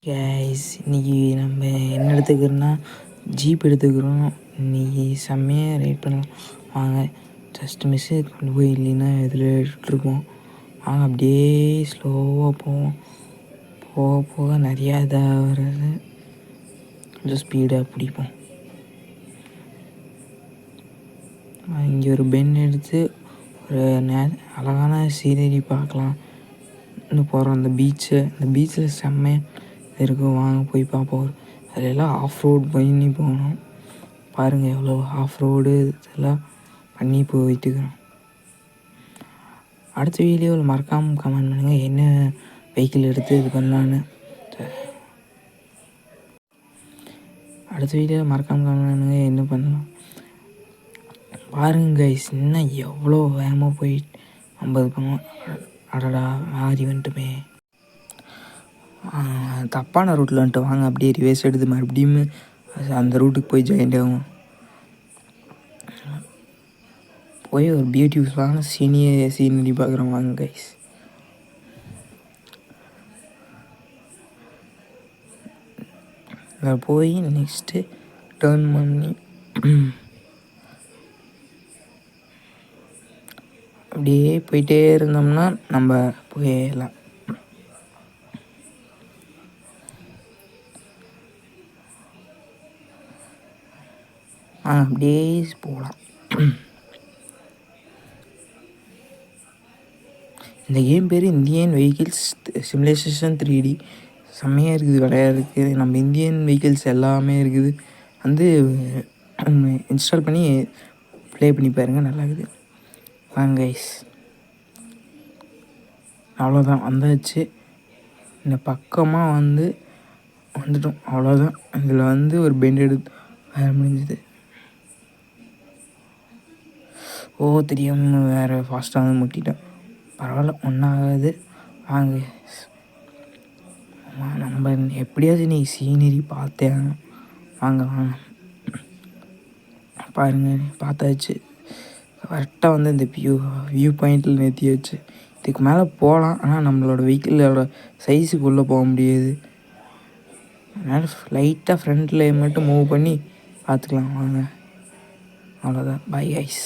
Case இன்றைக்கி நம்ம என்ன எடுத்துக்கிறோன்னா ஜீப் எடுத்துக்கிறோம். இன்றைக்கி செம்மையாக ரைட் பண்ணலாம் வாங்க. ஜஸ்ட் மிஸ்ஸு கொண்டு போய் இல்லைன்னா இதில் எடுத்துகிட்ருப்போம். வாங்க அப்படியே ஸ்லோவாக போவோம். போக போக நிறையா இதாக வர்றது கொஞ்சம் ஸ்பீடாக பிடிப்போம். இங்கே ஒரு பென் எடுத்து ஒரு அழகான சீனரி பார்க்கலாம் இன்னும் போகிறோம். அந்த பீச்சில் செம்மையாக இருக்கும். வாங்க போய் பார்ப்போம். அதெல்லாம் ஆஃப் ரோடு பண்ணி போகணும். பாருங்கள் எவ்வளோ ஆஃப் ரோடு இதெல்லாம் பண்ணி போயிட்டுருக்குறோம். அடுத்த வீடியோவில் மறக்காமல் கமெண்ட் பண்ணுங்கள் என்ன வெஹிக்கிள் எடுத்து இது பண்ணலான்னு. அடுத்த வீடியோவில் மறக்காமல் கமெண்ட் பண்ணுங்கள் என்ன பண்ணலாம். பாருங்க கைஸ் இன்னும் எவ்வளோ வேகமாக போய் நம்ம இது பண்ணுவோம். அடடா மாறி வந்துட்டுமே, தப்பான ரூட்டில் வந்துட்டு. வாங்க அப்படியே ரிவேஸ் எடுத்து மறுபடியும் அந்த ரூட்டுக்கு போய் ஜாயிண்ட் ஆகும். போய் ஒரு பியூட்டிஃபுல்லான சீனரி பார்க்குறோம். வாங்க கைஸ் அதில் போய் நெக்ஸ்ட்டு டேர்ன் பண்ணி அப்படியே போயிட்டே இருந்தோம்னா நம்ம போயிடலாம். அப்படியே போகலாம். இந்த கேம் பேர் இந்தியன் வெஹிக்கிள்ஸ் சிமுலேஷன் 3D. செம்மையாக இருக்குது விளையாடுறதுக்கு. நம்ம இந்தியன் வெஹிக்கிள்ஸ் எல்லாமே இருக்குது. வந்து இன்ஸ்டால் பண்ணி ப்ளே பண்ணி பாருங்கள், நல்லா இருக்குது. வாங்க கைஸ் அவ்வளோதான் வந்தாச்சு. இந்த பக்கமாக வந்துட்டோம். அவ்வளோதான். இதில் ஒரு பெண்ட் எடுத்து வேறு முடிஞ்சுது. தெரியாமல் வேறு ஃபாஸ்ட்டாக முட்டிட்டேன். பரவாயில்ல, ஒன்றாகாது. வாங்க நம்ம எப்படியாச்சும் நீ சீனரி பார்த்தேன். வாங்க பாருங்கள், பார்த்தாச்சு. கரெக்டாக இந்த வியூ பாயிண்டில் நிறுத்தியாச்சு. இதுக்கு மேலே போகலாம், ஆனால் நம்மளோட வெஹிக்கிளோட சைஸுக்குள்ளே போக முடியாது. அதனால் லைட்டாக ஃப்ரண்ட்டில் மட்டும் மூவ் பண்ணி பார்த்துக்கலாம். வாங்க அவ்வளோதான். Bye guys.